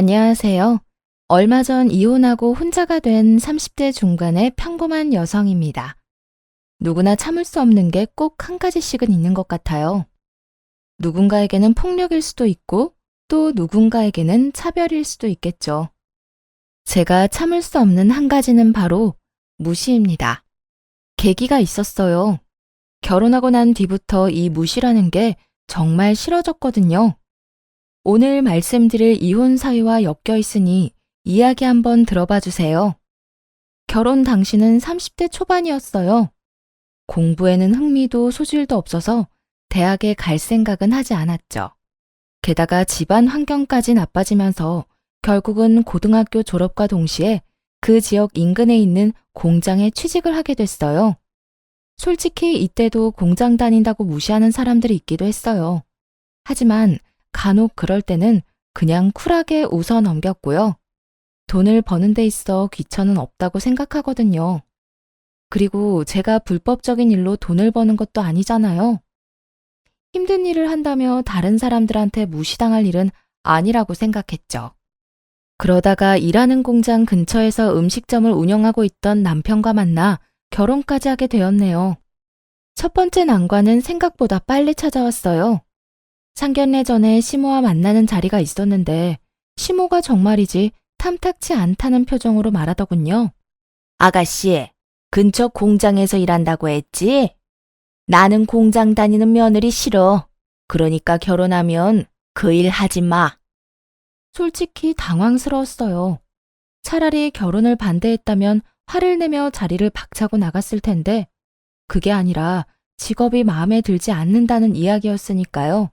안녕하세요. 얼마 전 이혼하고 혼자가 된 30대 중반의 평범한 여성입니다. 누구나 참을 수 없는 게 꼭 한 가지씩은 있는 것 같아요. 누군가에게는 폭력일 수도 있고 또 누군가에게는 차별일 수도 있겠죠. 제가 참을 수 없는 한 가지는 바로 무시입니다. 계기가 있었어요. 결혼하고 난 뒤부터 이 무시라는 게 정말 싫어졌거든요. 오늘 말씀드릴 이혼 사유와 엮여 있으니 이야기 한번 들어봐 주세요. 결혼 당시는 30대 초반이었어요. 공부에는 흥미도 소질도 없어서 대학에 갈 생각은 하지 않았죠. 게다가 집안 환경까지 나빠지면서 결국은 고등학교 졸업과 동시에 그 지역 인근에 있는 공장에 취직을 하게 됐어요. 솔직히 이때도 공장 다닌다고 무시하는 사람들이 있기도 했어요. 하지만 간혹 그럴 때는 그냥 쿨하게 웃어 넘겼고요. 돈을 버는 데 있어 귀천은 없다고 생각하거든요. 그리고 제가 불법적인 일로 돈을 버는 것도 아니잖아요. 힘든 일을 한다며 다른 사람들한테 무시당할 일은 아니라고 생각했죠. 그러다가 일하는 공장 근처에서 음식점을 운영하고 있던 남편과 만나 결혼까지 하게 되었네요. 첫 번째 난관은 생각보다 빨리 찾아왔어요. 상견례 전에 시모와 만나는 자리가 있었는데 시모가 정말이지 탐탁치 않다는 표정으로 말하더군요. 아가씨, 근처 공장에서 일한다고 했지? 나는 공장 다니는 며느리 싫어. 그러니까 결혼하면 그 일 하지 마. 솔직히 당황스러웠어요. 차라리 결혼을 반대했다면 화를 내며 자리를 박차고 나갔을 텐데 그게 아니라 직업이 마음에 들지 않는다는 이야기였으니까요.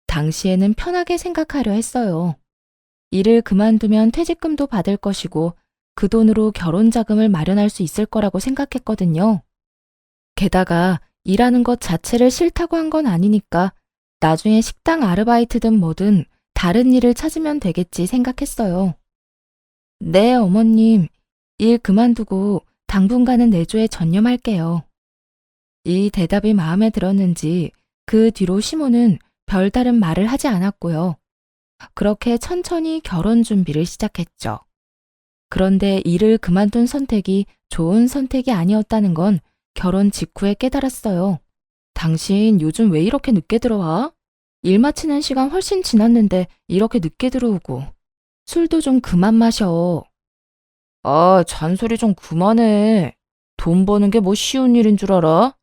당시에는 편하게 생각하려 했어요. 일을 그만두면 퇴직금도 받을 것이고 그 돈으로 결혼 자금을 마련할 수 있을 거라고 생각했거든요. 게다가 일하는 것 자체를 싫다고 한 건 아니니까 나중에 식당 아르바이트든 뭐든 다른 일을 찾으면 되겠지 생각했어요. 네, 어머님. 일 그만두고 당분간은 내조에 전념할게요. 이 대답이 마음에 들었는지 그 뒤로 시모는 별다른 말을 하지 않았고요. 그렇게 천천히 결혼 준비를 시작했죠. 그런데 일을 그만둔 선택이 좋은 선택이 아니었다는 건 결혼 직후에 깨달았어요. 당신 요즘 왜 이렇게 늦게 들어와? 일 마치는 시간 훨씬 지났는데 이렇게 늦게 들어오고. 술도 좀 그만 마셔. 아, 잔소리 좀 그만해. 돈 버는 게 뭐 쉬운 일인 줄 알아?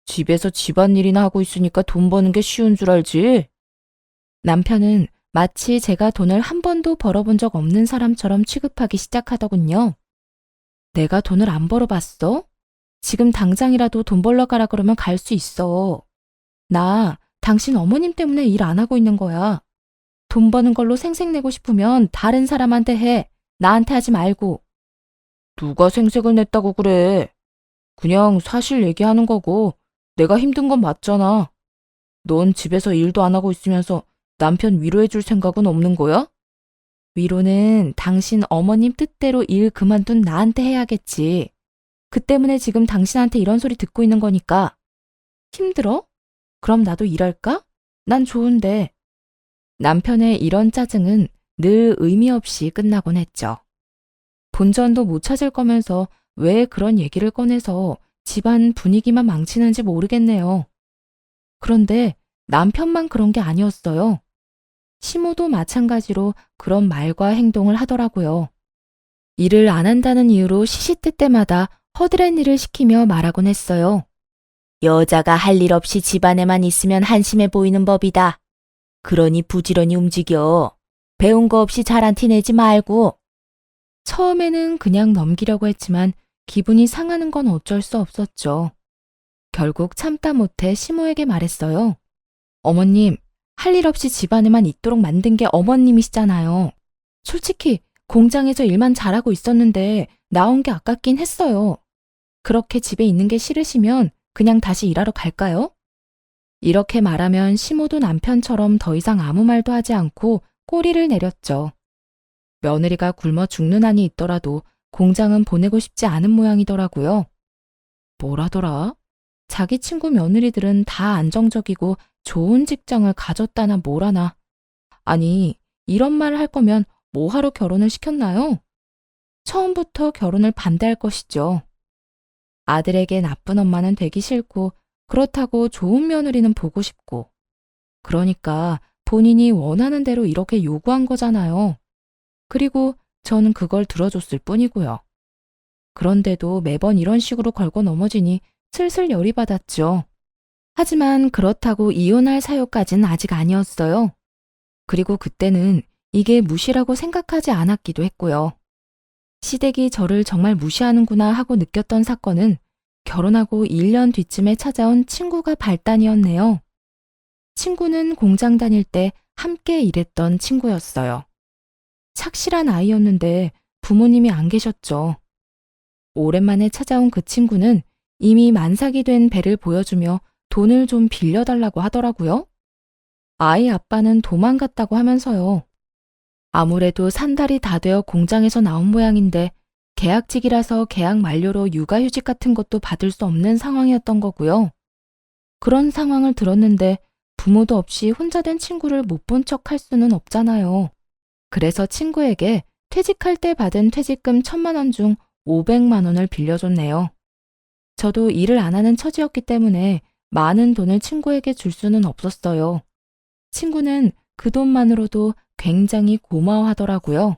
집에서 집안일이나 하고 있으니까 돈 버는 게 쉬운 줄 알지? 남편은 마치 제가 돈을 한 번도 벌어본 적 없는 사람처럼 취급하기 시작하더군요. 내가 돈을 안 벌어봤어? 지금 당장이라도 돈 벌러 가라 그러면 갈 수 있어. 나 당신 어머님 때문에 일 안 하고 있는 거야. 돈 버는 걸로 생색내고 싶으면 다른 사람한테 해. 나한테 하지 말고. 누가 생색을 냈다고 그래. 그냥 사실 얘기하는 거고 내가 힘든 건 맞잖아. 넌 집에서 일도 안 하고 있으면서 남편 위로해 줄 생각은 없는 거야? 위로는 당신 어머님 뜻대로 일 그만둔 나한테 해야겠지. 그 때문에 지금 당신한테 이런 소리 듣고 있는 거니까. 힘들어? 그럼 나도 일할까? 난 좋은데. 남편의 이런 짜증은 늘 의미 없이 끝나곤 했죠. 본전도 못 찾을 거면서 왜 그런 얘기를 꺼내서 집안 분위기만 망치는지 모르겠네요. 그런데 남편만 그런 게 아니었어요. 시모도 마찬가지로 그런 말과 행동을 하더라고요. 일을 안 한다는 이유로 시시때 때마다 허드렛 일을 시키며 말하곤 했어요. 여자가 할 일 없이 집안에만 있으면 한심해 보이는 법이다. 그러니 부지런히 움직여. 배운 거 없이 잘한 티 내지 말고. 처음에는 그냥 넘기려고 했지만 기분이 상하는 건 어쩔 수 없었죠. 결국 참다 못해 시모에게 말했어요. 어머님, 할 일 없이 집안에만 있도록 만든 게 어머님이시잖아요. 솔직히 공장에서 일만 잘하고 있었는데 나온 게 아깝긴 했어요. 그렇게 집에 있는 게 싫으시면 그냥 다시 일하러 갈까요? 이렇게 말하면 시모도 남편처럼 더 이상 아무 말도 하지 않고 꼬리를 내렸죠. 며느리가 굶어 죽는 한이 있더라도 공장은 보내고 싶지 않은 모양이더라고요. 뭐라더라? 자기 친구 며느리들은 다 안정적이고 좋은 직장을 가졌다나 뭐라나. 아니, 이런 말을 할 거면 뭐하러 결혼을 시켰나요? 처음부터 결혼을 반대할 것이죠. 아들에게 나쁜 엄마는 되기 싫고 그렇다고 좋은 며느리는 보고 싶고 그러니까 본인이 원하는 대로 이렇게 요구한 거잖아요. 그리고 저는 그걸 들어줬을 뿐이고요. 그런데도 매번 이런 식으로 걸고 넘어지니 슬슬 열이 받았죠. 하지만 그렇다고 이혼할 사유까지는 아직 아니었어요. 그리고 그때는 이게 무시라고 생각하지 않았기도 했고요. 시댁이 저를 정말 무시하는구나 하고 느꼈던 사건은 결혼하고 1년 뒤쯤에 찾아온 친구가 발단이었네요. 친구는 공장 다닐 때 함께 일했던 친구였어요. 착실한 아이였는데 부모님이 안 계셨죠. 오랜만에 찾아온 그 친구는 이미 만삭이 된 배를 보여주며 돈을 좀 빌려달라고 하더라고요. 아이 아빠는 도망갔다고 하면서요. 아무래도 산 달이 다 되어 공장에서 나온 모양인데 계약직이라서 계약 만료로 육아휴직 같은 것도 받을 수 없는 상황이었던 거고요. 그런 상황을 들었는데 부모도 없이 혼자 된 친구를 못 본 척 할 수는 없잖아요. 그래서 친구에게 퇴직할 때 받은 퇴직금 1,000만 원 중 500만 원을 빌려줬네요. 저도 일을 안 하는 처지였기 때문에 많은 돈을 친구에게 줄 수는 없었어요. 친구는 그 돈만으로도 굉장히 고마워하더라고요.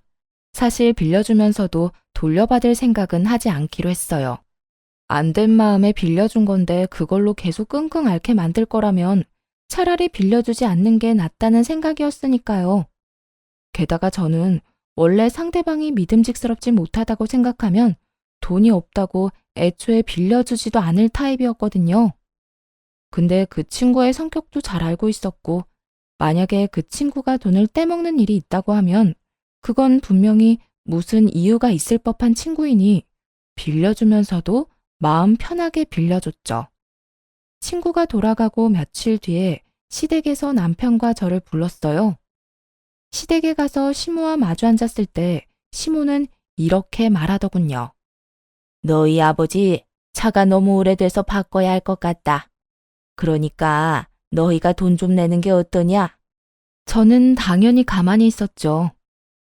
사실 빌려주면서도 돌려받을 생각은 하지 않기로 했어요. 안 된 마음에 빌려준 건데 그걸로 계속 끙끙 앓게 만들 거라면 차라리 빌려주지 않는 게 낫다는 생각이었으니까요. 게다가 저는 원래 상대방이 믿음직스럽지 못하다고 생각하면 돈이 없다고 애초에 빌려주지도 않을 타입이었거든요. 근데 그 친구의 성격도 잘 알고 있었고 만약에 그 친구가 돈을 떼먹는 일이 있다고 하면 그건 분명히 무슨 이유가 있을 법한 친구이니 빌려주면서도 마음 편하게 빌려줬죠. 친구가 돌아가고 며칠 뒤에 시댁에서 남편과 저를 불렀어요. 시댁에 가서 시모와 마주 앉았을 때 시모는 이렇게 말하더군요. 너희 아버지 차가 너무 오래돼서 바꿔야 할 것 같다. 그러니까 너희가 돈 좀 내는 게 어떠냐? 저는 당연히 가만히 있었죠.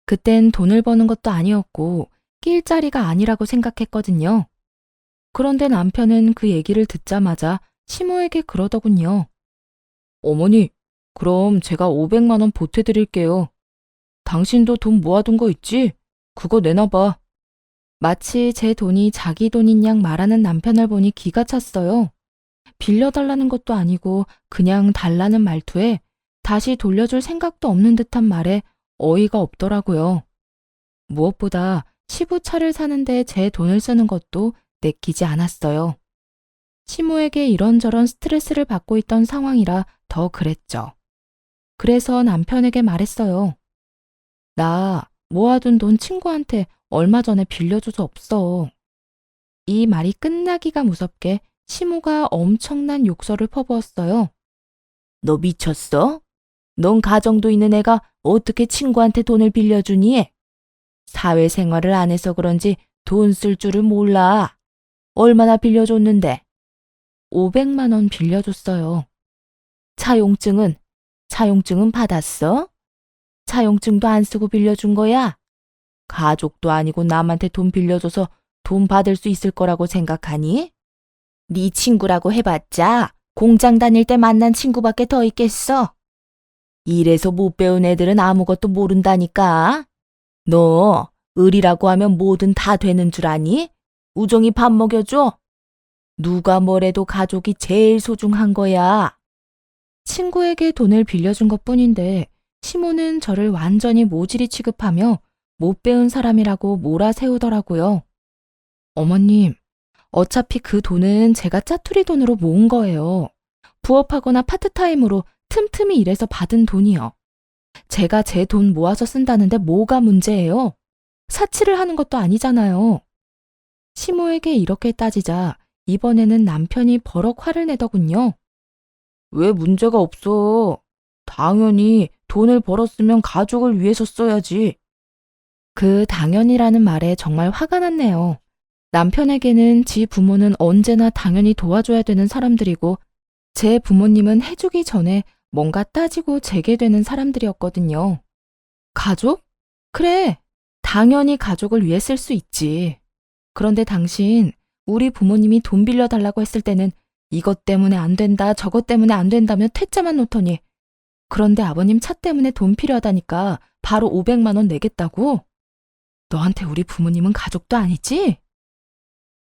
그땐 돈을 버는 것도 아니었고 낄 자리가 아니라고 생각했거든요. 그런데 남편은 그 얘기를 듣자마자 시모에게 그러더군요. 어머니, 그럼 제가 500만 원 보태드릴게요. 당신도 돈 모아둔 거 있지? 그거 내놔봐. 마치 제 돈이 자기 돈인 양 말하는 남편을 보니 기가 찼어요. 빌려달라는 것도 아니고 그냥 달라는 말투에 다시 돌려줄 생각도 없는 듯한 말에 어이가 없더라고요. 무엇보다 시부차를 사는데 제 돈을 쓰는 것도 내키지 않았어요. 시모에게 이런저런 스트레스를 받고 있던 상황이라 더 그랬죠. 그래서 남편에게 말했어요. 나 모아둔 돈 친구한테 얼마 전에 빌려줘서 없어. 이 말이 끝나기가 무섭게 시모가 엄청난 욕설을 퍼부었어요. 너 미쳤어? 넌 가정도 있는 애가 어떻게 친구한테 돈을 빌려주니? 사회생활을 안 해서 그런지 돈 쓸 줄을 몰라. 얼마나 빌려줬는데? 500만 원 빌려줬어요. 차용증은 받았어? 차용증도 안 쓰고 빌려준 거야? 가족도 아니고 남한테 돈 빌려줘서 돈 받을 수 있을 거라고 생각하니? 네 친구라고 해봤자 공장 다닐 때 만난 친구밖에 더 있겠어. 이래서 못 배운 애들은 아무것도 모른다니까. 너 을이라고 하면 뭐든 다 되는 줄 아니? 우정이 밥 먹여줘? 누가 뭐래도 가족이 제일 소중한 거야. 친구에게 돈을 빌려준 것뿐인데 시모는 저를 완전히 모질이 취급하며 못 배운 사람이라고 몰아세우더라고요. 어머님, 어차피 그 돈은 제가 짜투리 돈으로 모은 거예요. 부업하거나 파트타임으로 틈틈이 일해서 받은 돈이요. 제가 제 돈 모아서 쓴다는데 뭐가 문제예요? 사치를 하는 것도 아니잖아요. 시모에게 이렇게 따지자 이번에는 남편이 버럭 화를 내더군요. 왜 문제가 없어? 당연히 돈을 벌었으면 가족을 위해서 써야지. 그 당연이라는 말에 정말 화가 났네요. 남편에게는 지 부모는 언제나 당연히 도와줘야 되는 사람들이고 제 부모님은 해주기 전에 뭔가 따지고 재게 되는 사람들이었거든요. 가족? 그래, 당연히 가족을 위해 쓸 수 있지. 그런데 당신, 우리 부모님이 돈 빌려달라고 했을 때는 이것 때문에 안 된다, 저것 때문에 안 된다며 퇴짜만 놓더니 그런데 아버님 차 때문에 돈 필요하다니까 바로 500만 원 내겠다고? 너한테 우리 부모님은 가족도 아니지?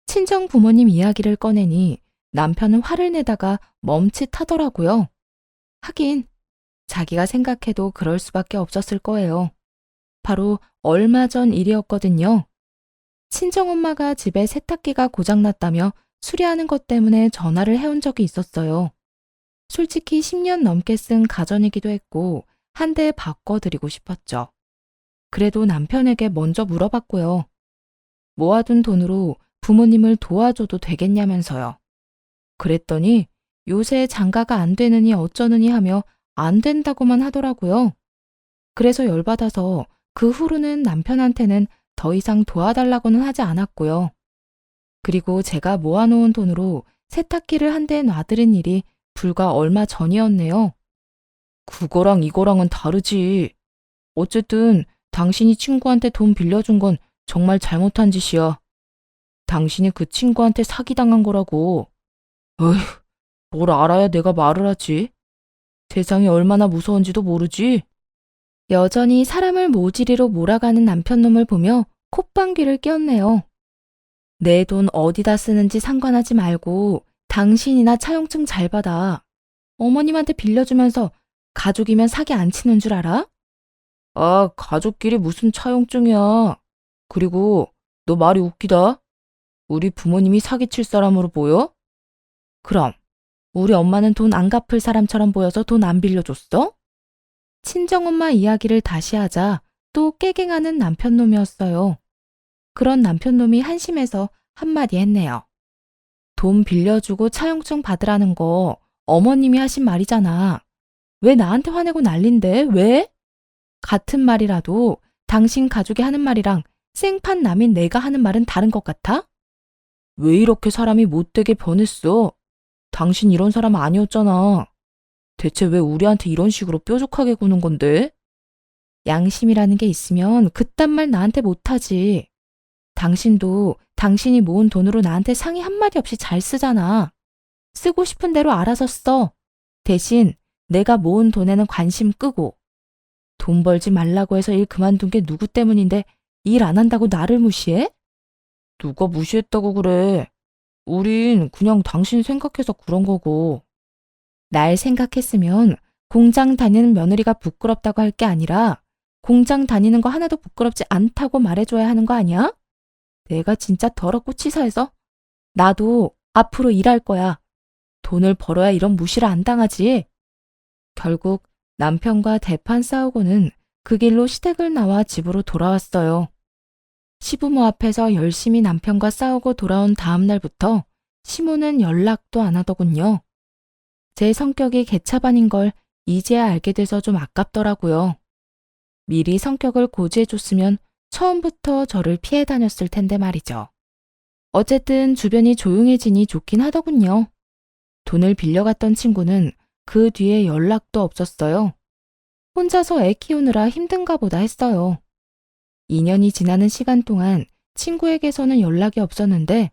친정 부모님 이야기를 꺼내니 남편은 화를 내다가 멈칫하더라고요. 하긴 자기가 생각해도 그럴 수밖에 없었을 거예요. 바로 얼마 전 일이었거든요. 친정엄마가 집에 세탁기가 고장났다며 수리하는 것 때문에 전화를 해온 적이 있었어요. 솔직히 10년 넘게 쓴 가전이기도 했고 한 대 바꿔드리고 싶었죠. 그래도 남편에게 먼저 물어봤고요. 모아둔 돈으로 부모님을 도와줘도 되겠냐면서요. 그랬더니 요새 장가가 안 되느니 어쩌느니 하며 안 된다고만 하더라고요. 그래서 열받아서 그 후로는 남편한테는 더 이상 도와달라고는 하지 않았고요. 그리고 제가 모아놓은 돈으로 세탁기를 한 대 놔드린 일이 불과 얼마 전이었네요. 그거랑 이거랑은 다르지. 어쨌든 당신이 친구한테 돈 빌려준 건 정말 잘못한 짓이야. 당신이 그 친구한테 사기당한 거라고. 어휴, 뭘 알아야 내가 말을 하지. 세상이 얼마나 무서운지도 모르지. 여전히 사람을 모지리로 몰아가는 남편놈을 보며 콧방귀를 뀌었네요. 내 돈 어디다 쓰는지 상관하지 말고 당신이나 차용증 잘 받아. 어머님한테 빌려주면서 가족이면 사기 안 치는 줄 알아? 아, 가족끼리 무슨 차용증이야. 그리고 너 말이 웃기다. 우리 부모님이 사기칠 사람으로 보여? 그럼 우리 엄마는 돈 안 갚을 사람처럼 보여서 돈 안 빌려줬어? 친정엄마 이야기를 다시 하자 또 깨갱하는 남편놈이었어요. 그런 남편놈이 한심해서 한마디 했네요. 돈 빌려주고 차용증 받으라는 거 어머님이 하신 말이잖아. 왜 나한테 화내고 난린데? 왜? 같은 말이라도 당신 가족이 하는 말이랑 생판 남인 내가 하는 말은 다른 것 같아? 왜 이렇게 사람이 못되게 변했어? 당신 이런 사람 아니었잖아. 대체 왜 우리한테 이런 식으로 뾰족하게 구는 건데? 양심이라는 게 있으면 그딴 말 나한테 못하지. 당신도 당신이 모은 돈으로 나한테 상의 한마디 없이 잘 쓰잖아. 쓰고 싶은 대로 알아서 써. 대신 내가 모은 돈에는 관심 끄고. 돈 벌지 말라고 해서 일 그만둔 게 누구 때문인데 일 안 한다고 나를 무시해? 누가 무시했다고 그래. 우린 그냥 당신 생각해서 그런 거고. 날 생각했으면 공장 다니는 며느리가 부끄럽다고 할 게 아니라 공장 다니는 거 하나도 부끄럽지 않다고 말해줘야 하는 거 아니야? 내가 진짜 더럽고 치사해서 나도 앞으로 일할 거야. 돈을 벌어야 이런 무시를 안 당하지. 결국 남편과 대판 싸우고는 그 길로 시댁을 나와 집으로 돌아왔어요. 시부모 앞에서 열심히 남편과 싸우고 돌아온 다음 날부터 시모는 연락도 안 하더군요. 제 성격이 개차반인 걸 이제야 알게 돼서 좀 아깝더라고요. 미리 성격을 고지해줬으면 처음부터 저를 피해 다녔을 텐데 말이죠. 어쨌든 주변이 조용해지니 좋긴 하더군요. 돈을 빌려갔던 친구는 그 뒤에 연락도 없었어요. 혼자서 애 키우느라 힘든가 보다 했어요. 2년이 지나는 시간 동안 친구에게서는 연락이 없었는데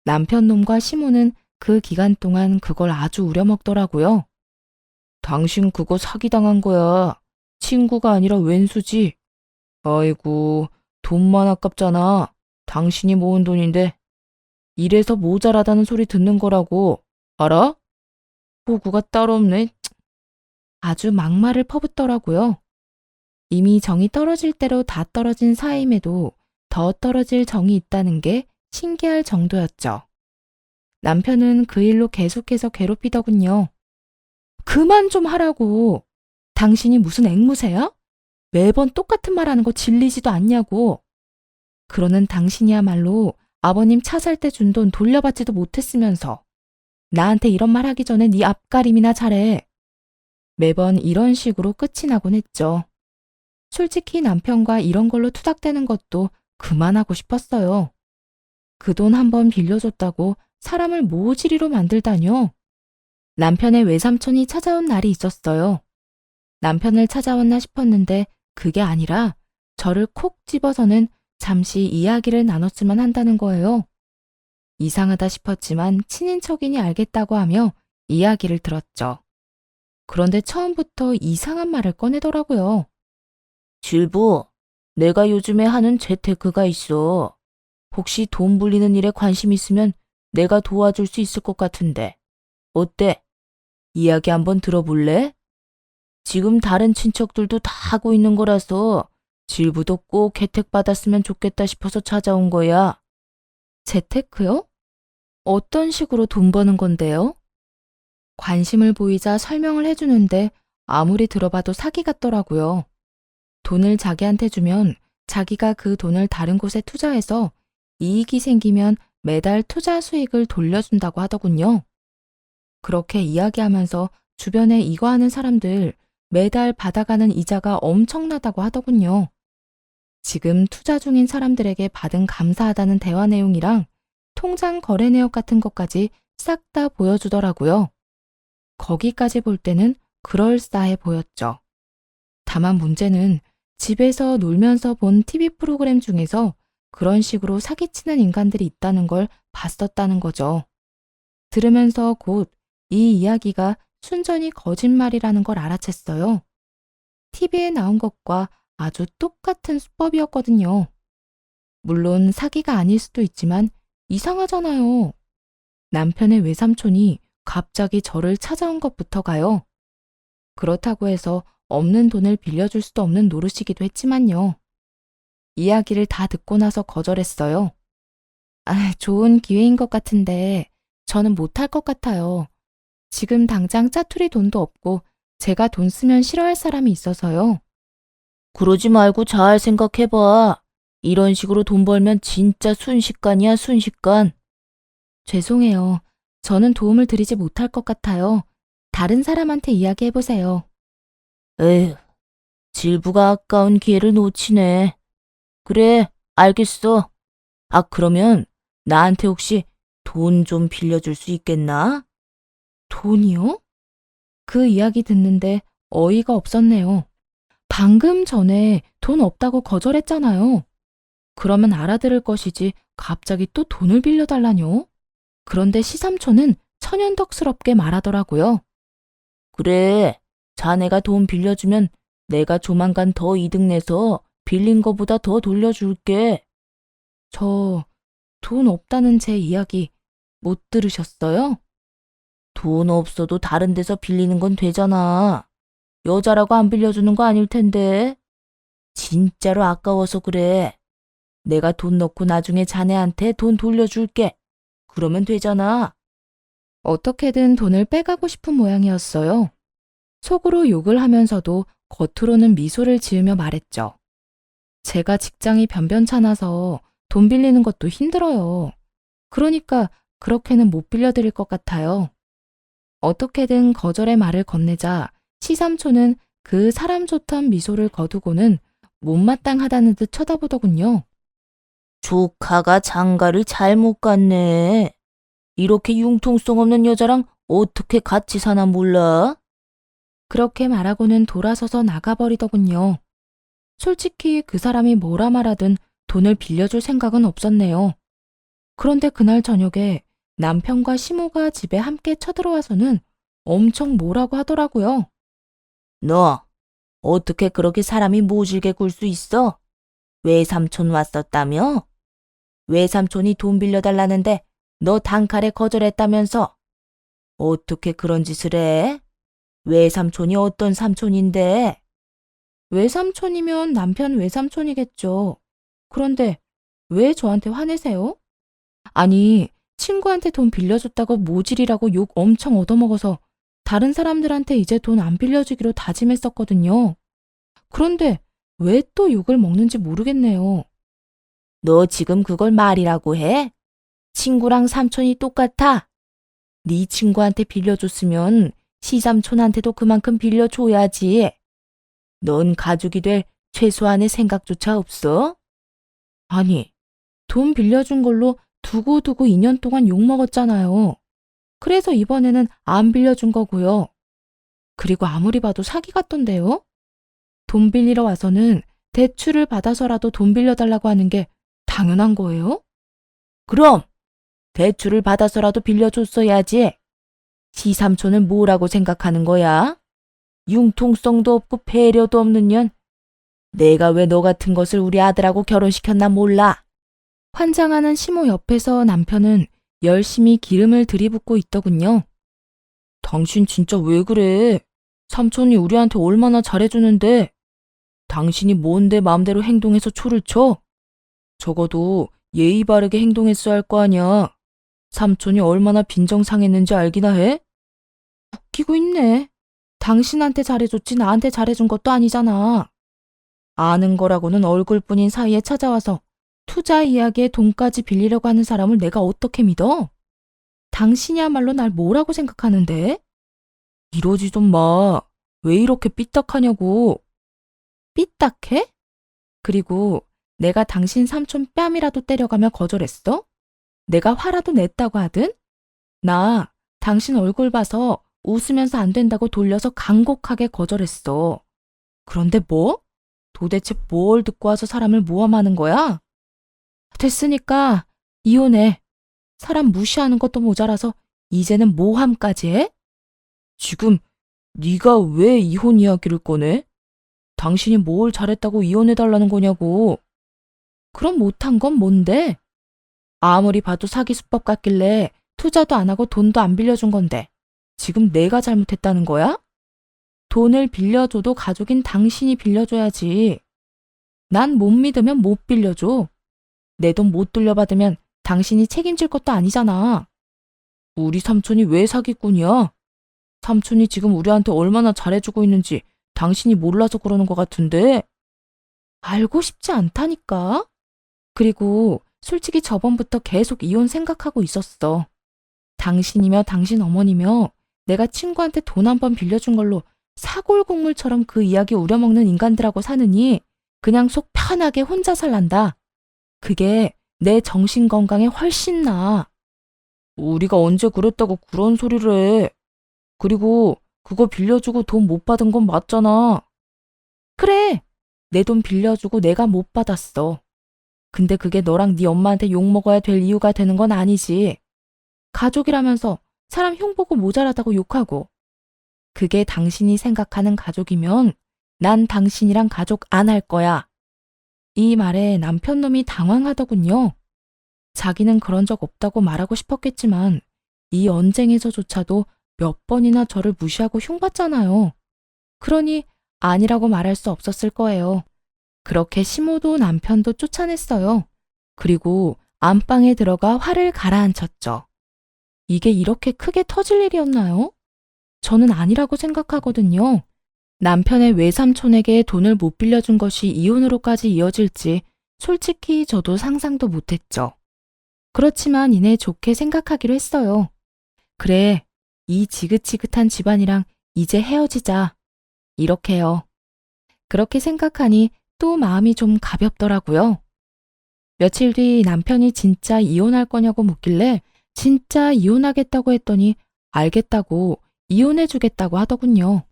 남편놈과 시모는 그 기간 동안 그걸 아주 우려먹더라고요. 당신 그거 사기당한 거야. 친구가 아니라 왼수지. 아이고, 돈만 아깝잖아. 당신이 모은 돈인데. 이래서 모자라다는 소리 듣는 거라고. 알아? 호구가 따로 없네. 아주 막말을 퍼붓더라고요. 이미 정이 떨어질 대로 다 떨어진 사이임에도 더 떨어질 정이 있다는 게 신기할 정도였죠. 남편은 그 일로 계속해서 괴롭히더군요. 그만 좀 하라고. 당신이 무슨 앵무새야? 매번 똑같은 말 하는 거 질리지도 않냐고. 그러는 당신이야말로 아버님 차 살 때 준 돈 돌려받지도 못했으면서 나한테 이런 말 하기 전에 네 앞가림이나 잘해. 매번 이런 식으로 끝이 나곤 했죠. 솔직히 남편과 이런 걸로 투닥대는 것도 그만하고 싶었어요. 그 돈 한 번 빌려줬다고 사람을 모지리로 만들다뇨. 남편의 외삼촌이 찾아온 날이 있었어요. 남편을 찾아왔나 싶었는데 그게 아니라 저를 콕 집어서는 잠시 이야기를 나눴으면 한다는 거예요. 이상하다 싶었지만 친인척이니 알겠다고 하며 이야기를 들었죠. 그런데 처음부터 이상한 말을 꺼내더라고요. 질부, 내가 요즘에 하는 재테크가 있어. 혹시 돈 불리는 일에 관심 있으면 내가 도와줄 수 있을 것 같은데. 어때? 이야기 한번 들어볼래? 지금 다른 친척들도 다 하고 있는 거라서 질부도 꼭 혜택 받았으면 좋겠다 싶어서 찾아온 거야. 재테크요? 어떤 식으로 돈 버는 건데요? 관심을 보이자 설명을 해주는데 아무리 들어봐도 사기 같더라고요. 돈을 자기한테 주면 자기가 그 돈을 다른 곳에 투자해서 이익이 생기면 매달 투자 수익을 돌려준다고 하더군요. 그렇게 이야기하면서 주변에 이거 하는 사람들 매달 받아가는 이자가 엄청나다고 하더군요. 지금 투자 중인 사람들에게 받은 감사하다는 대화 내용이랑 통장 거래 내역 같은 것까지 싹 다 보여주더라고요. 거기까지 볼 때는 그럴싸해 보였죠. 다만 문제는 집에서 놀면서 본 TV 프로그램 중에서 그런 식으로 사기치는 인간들이 있다는 걸 봤었다는 거죠. 들으면서 곧 이 이야기가 순전히 거짓말이라는 걸 알아챘어요. TV에 나온 것과 아주 똑같은 수법이었거든요. 물론 사기가 아닐 수도 있지만 이상하잖아요. 남편의 외삼촌이 갑자기 저를 찾아온 것부터가요. 그렇다고 해서 없는 돈을 빌려줄 수도 없는 노릇이기도 했지만요. 이야기를 다 듣고 나서 거절했어요. 좋은 기회인 것 같은데 저는 못할 것 같아요. 지금 당장 짜투리 돈도 없고 제가 돈 쓰면 싫어할 사람이 있어서요. 그러지 말고 잘 생각해봐. 이런 식으로 돈 벌면 진짜 순식간이야, 순식간. 죄송해요. 저는 도움을 드리지 못할 것 같아요. 다른 사람한테 이야기해보세요. 에휴, 질부가 아까운 기회를 놓치네. 그래, 알겠어. 그러면 나한테 혹시 돈 좀 빌려줄 수 있겠나? 돈이요? 그 이야기 듣는데 어이가 없었네요. 방금 전에 돈 없다고 거절했잖아요. 그러면 알아들을 것이지 갑자기 또 돈을 빌려달라뇨? 그런데 시삼촌은 천연덕스럽게 말하더라고요. 그래, 자네가 돈 빌려주면 내가 조만간 더 이득 내서 빌린 거보다 더 돌려줄게. 저 돈 없다는 제 이야기 못 들으셨어요? 돈 없어도 다른 데서 빌리는 건 되잖아. 여자라고 안 빌려주는 거 아닐 텐데. 진짜로 아까워서 그래. 내가 돈 넣고 나중에 자네한테 돈 돌려줄게. 그러면 되잖아. 어떻게든 돈을 빼가고 싶은 모양이었어요. 속으로 욕을 하면서도 겉으로는 미소를 지으며 말했죠. 제가 직장이 변변찮아서 돈 빌리는 것도 힘들어요. 그러니까 그렇게는 못 빌려드릴 것 같아요. 어떻게든 거절의 말을 건네자 시삼촌은 그 사람 좋던 미소를 거두고는 못마땅하다는 듯 쳐다보더군요. 조카가 장가를 잘못 갔네. 이렇게 융통성 없는 여자랑 어떻게 같이 사나 몰라? 그렇게 말하고는 돌아서서 나가버리더군요. 솔직히 그 사람이 뭐라 말하든 돈을 빌려줄 생각은 없었네요. 그런데 그날 저녁에 남편과 시모가 집에 함께 쳐들어와서는 엄청 뭐라고 하더라고요. 너 어떻게 그렇게 사람이 모질게 굴 수 있어? 외삼촌 왔었다며? 외삼촌이 돈 빌려달라는데 너 단칼에 거절했다면서? 어떻게 그런 짓을 해? 외삼촌이 어떤 삼촌인데? 외삼촌이면 남편 외삼촌이겠죠. 그런데 왜 저한테 화내세요? 아니, 친구한테 돈 빌려줬다고 모질이라고 욕 엄청 얻어먹어서 다른 사람들한테 이제 돈 안 빌려주기로 다짐했었거든요. 그런데 왜 또 욕을 먹는지 모르겠네요. 너 지금 그걸 말이라고 해? 친구랑 삼촌이 똑같아? 네 친구한테 빌려줬으면 시삼촌한테도 그만큼 빌려줘야지. 넌 가족이 될 최소한의 생각조차 없어? 아니, 돈 빌려준 걸로 두고두고 2년 동안 욕먹었잖아요. 그래서 이번에는 안 빌려준 거고요. 그리고 아무리 봐도 사기 같던데요? 돈 빌리러 와서는 대출을 받아서라도 돈 빌려달라고 하는 게 당연한 거예요? 그럼 대출을 받아서라도 빌려줬어야지. 시삼촌을 뭐라고 생각하는 거야? 융통성도 없고 배려도 없는 년. 내가 왜 너 같은 것을 우리 아들하고 결혼시켰나 몰라. 환장하는 시모 옆에서 남편은 열심히 기름을 들이붓고 있더군요. 당신 진짜 왜 그래? 삼촌이 우리한테 얼마나 잘해주는데 당신이 뭔데 마음대로 행동해서 초를 쳐? 적어도 예의 바르게 행동했어야 할 거 아니야. 삼촌이 얼마나 빈정상했는지 알기나 해? 웃기고 있네. 당신한테 잘해줬지 나한테 잘해준 것도 아니잖아. 아는 거라고는 얼굴뿐인 사이에 찾아와서 투자 이야기에 돈까지 빌리려고 하는 사람을 내가 어떻게 믿어? 당신이야말로 날 뭐라고 생각하는데? 이러지 좀 마. 왜 이렇게 삐딱하냐고. 삐딱해? 그리고 내가 당신 삼촌 뺨이라도 때려가며 거절했어? 내가 화라도 냈다고 하든? 나 당신 얼굴 봐서 웃으면서 안 된다고 돌려서 간곡하게 거절했어. 그런데 뭐? 도대체 뭘 듣고 와서 사람을 모함하는 거야? 됐으니까 이혼해. 사람 무시하는 것도 모자라서 이제는 모함까지 해? 지금 네가 왜 이혼 이야기를 꺼내? 당신이 뭘 잘했다고 이혼해달라는 거냐고. 그럼 못한 건 뭔데? 아무리 봐도 사기 수법 같길래 투자도 안 하고 돈도 안 빌려준 건데 지금 내가 잘못했다는 거야? 돈을 빌려줘도 가족인 당신이 빌려줘야지. 난 못 믿으면 못 빌려줘. 내 돈 못 돌려받으면 당신이 책임질 것도 아니잖아. 우리 삼촌이 왜 사기꾼이야? 삼촌이 지금 우리한테 얼마나 잘해주고 있는지 당신이 몰라서 그러는 것 같은데. 알고 싶지 않다니까. 그리고 솔직히 저번부터 계속 이혼 생각하고 있었어. 당신이며 당신 어머니며 내가 친구한테 돈 한 번 빌려준 걸로 사골국물처럼 그 이야기 우려먹는 인간들하고 사느니 그냥 속 편하게 혼자 살란다. 그게 내 정신 건강에 훨씬 나아. 우리가 언제 그랬다고 그런 소리를 해. 그리고 그거 빌려주고 돈 못 받은 건 맞잖아. 그래, 내 돈 빌려주고 내가 못 받았어. 근데 그게 너랑 네 엄마한테 욕먹어야 될 이유가 되는 건 아니지. 가족이라면서 사람 흉보고 모자라다고 욕하고. 그게 당신이 생각하는 가족이면 난 당신이랑 가족 안 할 거야. 이 말에 남편놈이 당황하더군요. 자기는 그런 적 없다고 말하고 싶었겠지만 이 언쟁에서조차도 몇 번이나 저를 무시하고 흉봤잖아요. 그러니 아니라고 말할 수 없었을 거예요. 그렇게 시모도 남편도 쫓아냈어요. 그리고 안방에 들어가 화를 가라앉혔죠. 이게 이렇게 크게 터질 일이었나요? 저는 아니라고 생각하거든요. 남편의 외삼촌에게 돈을 못 빌려준 것이 이혼으로까지 이어질지 솔직히 저도 상상도 못했죠. 그렇지만 이내 좋게 생각하기로 했어요. 그래, 이 지긋지긋한 집안이랑 이제 헤어지자. 이렇게요. 그렇게 생각하니 또 마음이 좀 가볍더라고요. 며칠 뒤 남편이 진짜 이혼할 거냐고 묻길래 진짜 이혼하겠다고 했더니 알겠다고 이혼해주겠다고 하더군요.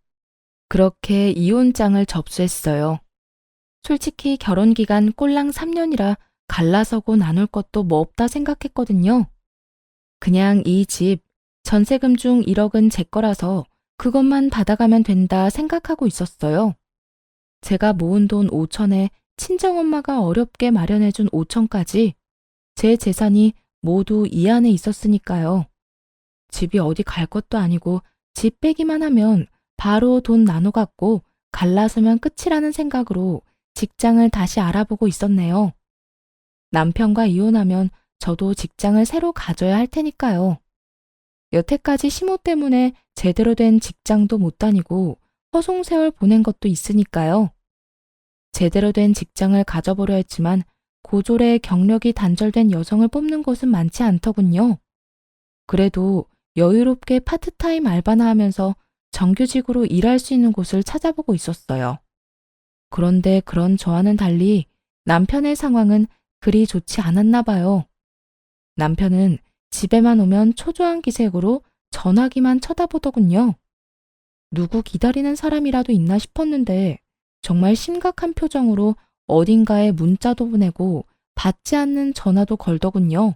그렇게 이혼장을 접수했어요. 솔직히 결혼기간 꼴랑 3년이라 갈라서고 나눌 것도 뭐 없다 생각했거든요. 그냥 이 집, 전세금 중 1억은 제 거라서 그것만 받아가면 된다 생각하고 있었어요. 제가 모은 돈 5천에 친정엄마가 어렵게 마련해준 5천까지 제 재산이 모두 이 안에 있었으니까요. 집이 어디 갈 것도 아니고 집 빼기만 하면 바로 돈 나눠 갖고 갈라서면 끝이라는 생각으로 직장을 다시 알아보고 있었네요. 남편과 이혼하면 저도 직장을 새로 가져야 할 테니까요. 여태까지 시모 때문에 제대로 된 직장도 못 다니고 허송세월 보낸 것도 있으니까요. 제대로 된 직장을 가져보려 했지만 고졸에 경력이 단절된 여성을 뽑는 곳은 많지 않더군요. 그래도 여유롭게 파트타임 알바나 하면서 정규직으로 일할 수 있는 곳을 찾아보고 있었어요. 그런데 그런 저와는 달리 남편의 상황은 그리 좋지 않았나 봐요. 남편은 집에만 오면 초조한 기색으로 전화기만 쳐다보더군요. 누구 기다리는 사람이라도 있나 싶었는데 정말 심각한 표정으로 어딘가에 문자도 보내고 받지 않는 전화도 걸더군요.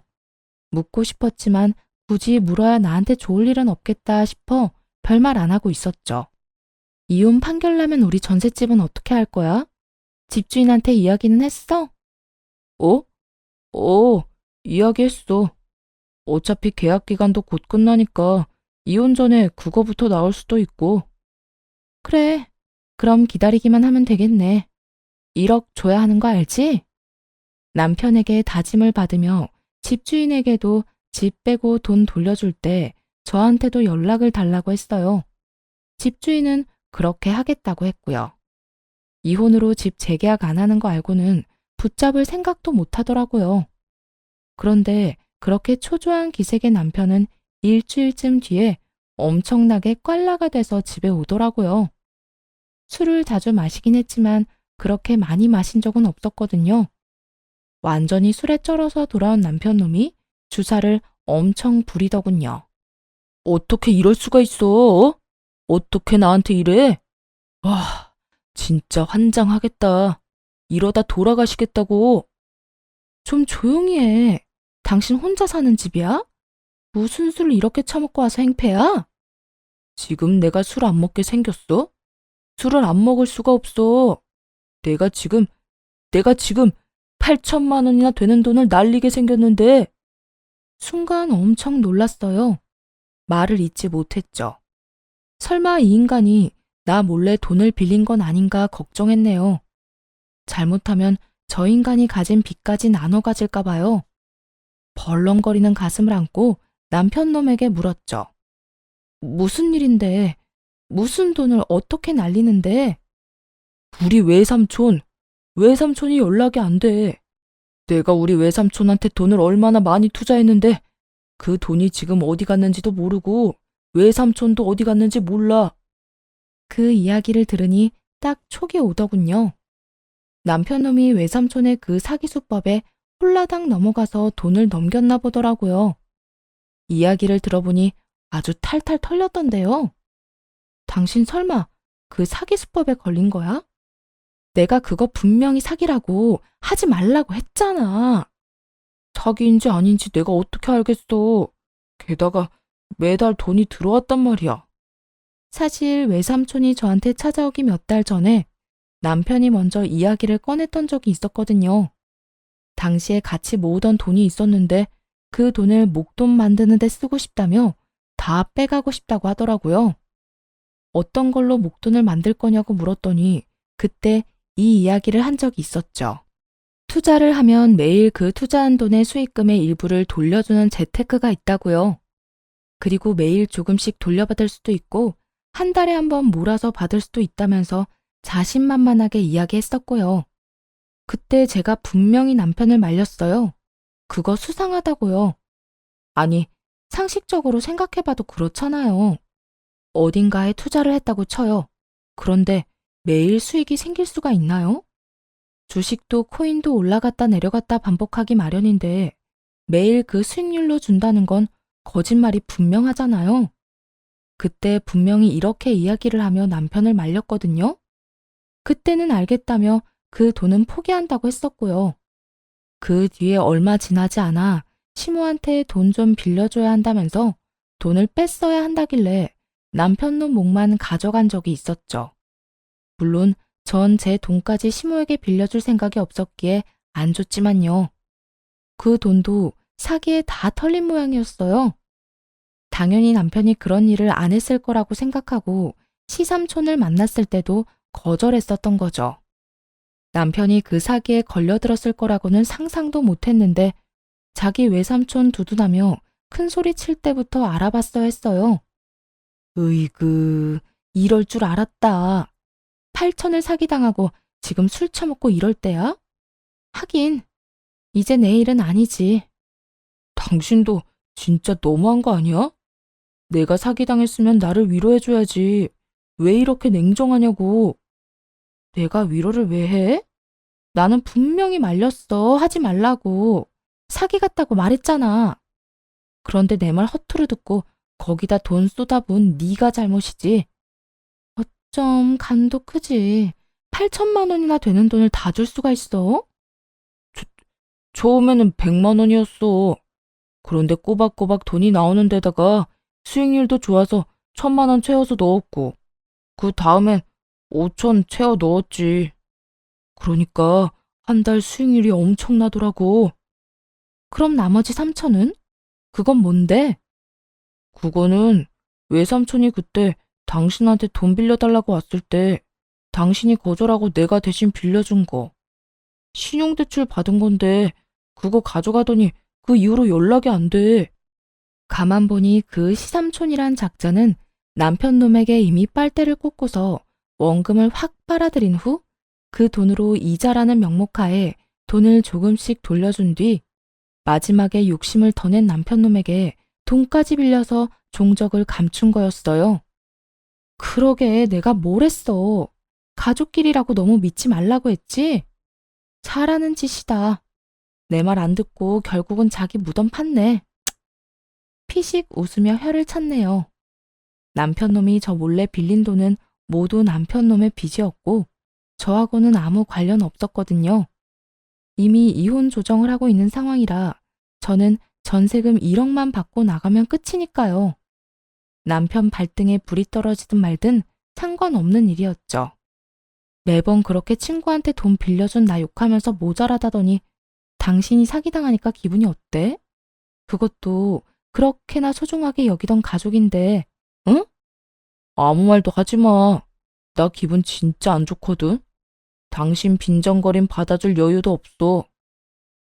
묻고 싶었지만 굳이 물어야 나한테 좋을 일은 없겠다 싶어 별말 안 하고 있었죠. 이혼 판결 나면 우리 전셋집은 어떻게 할 거야? 집주인한테 이야기는 했어? 어? 이야기했어. 어차피 계약 기간도 곧 끝나니까 이혼 전에 그거부터 나올 수도 있고. 그래. 그럼 기다리기만 하면 되겠네. 1억 줘야 하는 거 알지? 남편에게 다짐을 받으며 집주인에게도 집 빼고 돈 돌려줄 때 저한테도 연락을 달라고 했어요. 집주인은 그렇게 하겠다고 했고요. 이혼으로 집 재계약 안 하는 거 알고는 붙잡을 생각도 못 하더라고요. 그런데 그렇게 초조한 기색의 남편은 일주일쯤 뒤에 엄청나게 꽐라가 돼서 집에 오더라고요. 술을 자주 마시긴 했지만 그렇게 많이 마신 적은 없었거든요. 완전히 술에 쩔어서 돌아온 남편 놈이 주사를 엄청 부리더군요. 어떻게 이럴 수가 있어? 어떻게 나한테 이래? 와, 진짜 환장하겠다. 이러다 돌아가시겠다고. 좀 조용히 해. 당신 혼자 사는 집이야? 무슨 술을 이렇게 처먹고 와서 행패야? 지금 내가 술 안 먹게 생겼어? 술을 안 먹을 수가 없어. 내가 지금 8천만 원이나 되는 돈을 날리게 생겼는데. 순간 엄청 놀랐어요. 말을 잇지 못했죠. 설마 이 인간이 나 몰래 돈을 빌린 건 아닌가 걱정했네요. 잘못하면 저 인간이 가진 빚까지 나눠 가질까 봐요. 벌렁거리는 가슴을 안고 남편 놈에게 물었죠. 무슨 일인데? 무슨 돈을 어떻게 날리는데? 우리 외삼촌이 연락이 안 돼. 내가 우리 외삼촌한테 돈을 얼마나 많이 투자했는데 그 돈이 지금 어디 갔는지도 모르고 외삼촌도 어디 갔는지 몰라. 그 이야기를 들으니 딱 촉이 오더군요. 남편놈이 외삼촌의 그 사기 수법에 홀라당 넘어가서 돈을 넘겼나 보더라고요. 이야기를 들어보니 아주 탈탈 털렸던데요. 당신 설마 그 사기 수법에 걸린 거야? 내가 그거 분명히 사기라고 하지 말라고 했잖아. 사기인지 아닌지 내가 어떻게 알겠어. 게다가 매달 돈이 들어왔단 말이야. 사실 외삼촌이 저한테 찾아오기 몇 달 전에 남편이 먼저 이야기를 꺼냈던 적이 있었거든요. 당시에 같이 모으던 돈이 있었는데 그 돈을 목돈 만드는 데 쓰고 싶다며 다 빼가고 싶다고 하더라고요. 어떤 걸로 목돈을 만들 거냐고 물었더니 그때 이 이야기를 한 적이 있었죠. 투자를 하면 매일 그 투자한 돈의 수익금의 일부를 돌려주는 재테크가 있다고요. 그리고 매일 조금씩 돌려받을 수도 있고 한 달에 한 번 몰아서 받을 수도 있다면서 자신만만하게 이야기했었고요. 그때 제가 분명히 남편을 말렸어요. 그거 수상하다고요. 아니, 상식적으로 생각해봐도 그렇잖아요. 어딘가에 투자를 했다고 쳐요. 그런데 매일 수익이 생길 수가 있나요? 주식도 코인도 올라갔다 내려갔다 반복하기 마련인데 매일 그 수익률로 준다는 건 거짓말이 분명하잖아요. 그때 분명히 이렇게 이야기를 하며 남편을 말렸거든요. 그때는 알겠다며 그 돈은 포기한다고 했었고요. 그 뒤에 얼마 지나지 않아 시모한테 돈 좀 빌려줘야 한다면서 돈을 뺐어야 한다길래 남편 놈 목만 가져간 적이 있었죠. 물론 전 제 돈까지 시모에게 빌려줄 생각이 없었기에 안 줬지만요. 그 돈도 사기에 다 털린 모양이었어요. 당연히 남편이 그런 일을 안 했을 거라고 생각하고 시삼촌을 만났을 때도 거절했었던 거죠. 남편이 그 사기에 걸려들었을 거라고는 상상도 못했는데 자기 외삼촌 두둔하며 큰 소리 칠 때부터 알아봤어야 했어요. 으이그, 이럴 줄 알았다. 8천을 사기당하고 지금 술 처먹고 이럴 때야? 하긴, 이제 내 일은 아니지. 당신도 진짜 너무한 거 아니야? 내가 사기당했으면 나를 위로해줘야지. 왜 이렇게 냉정하냐고. 내가 위로를 왜 해? 나는 분명히 말렸어. 하지 말라고. 사기 같다고 말했잖아. 그런데 내 말 허투루 듣고 거기다 돈 쏟아부은 네가 잘못이지. 어쩜 간도 크지. 8천만 원이나 되는 돈을 다 줄 수가 있어? 처음에는 100만 원이었어. 그런데 꼬박꼬박 돈이 나오는 데다가 수익률도 좋아서 1,000만 원 채워서 넣었고, 그 다음엔 5천 채워 넣었지. 그러니까 한 달 수익률이 엄청나더라고. 그럼 나머지 3천은? 그건 뭔데? 그거는 외삼촌이 그때 당신한테 돈 빌려달라고 왔을 때 당신이 거절하고 내가 대신 빌려준 거. 신용대출 받은 건데 그거 가져가더니 그 이후로 연락이 안 돼. 가만 보니 그 시삼촌이란 작자는 남편 놈에게 이미 빨대를 꽂고서 원금을 확 빨아들인 후 그 돈으로 이자라는 명목하에 돈을 조금씩 돌려준 뒤 마지막에 욕심을 더 낸 남편 놈에게 돈까지 빌려서 종적을 감춘 거였어요. 그러게 내가 뭘 했어. 가족끼리라고 너무 믿지 말라고 했지? 잘하는 짓이다. 내 말 안 듣고 결국은 자기 무덤 팠네. 피식 웃으며 혀를 찼네요. 남편 놈이 저 몰래 빌린 돈은 모두 남편 놈의 빚이었고 저하고는 아무 관련 없었거든요. 이미 이혼 조정을 하고 있는 상황이라 저는 전세금 1억만 받고 나가면 끝이니까요. 남편 발등에 불이 떨어지든 말든 상관없는 일이었죠. 매번 그렇게 친구한테 돈 빌려준 나 욕하면서 모자라다더니 당신이 사기당하니까 기분이 어때? 그것도 그렇게나 소중하게 여기던 가족인데, 응? 아무 말도 하지 마. 나 기분 진짜 안 좋거든. 당신 빈정거림 받아줄 여유도 없어.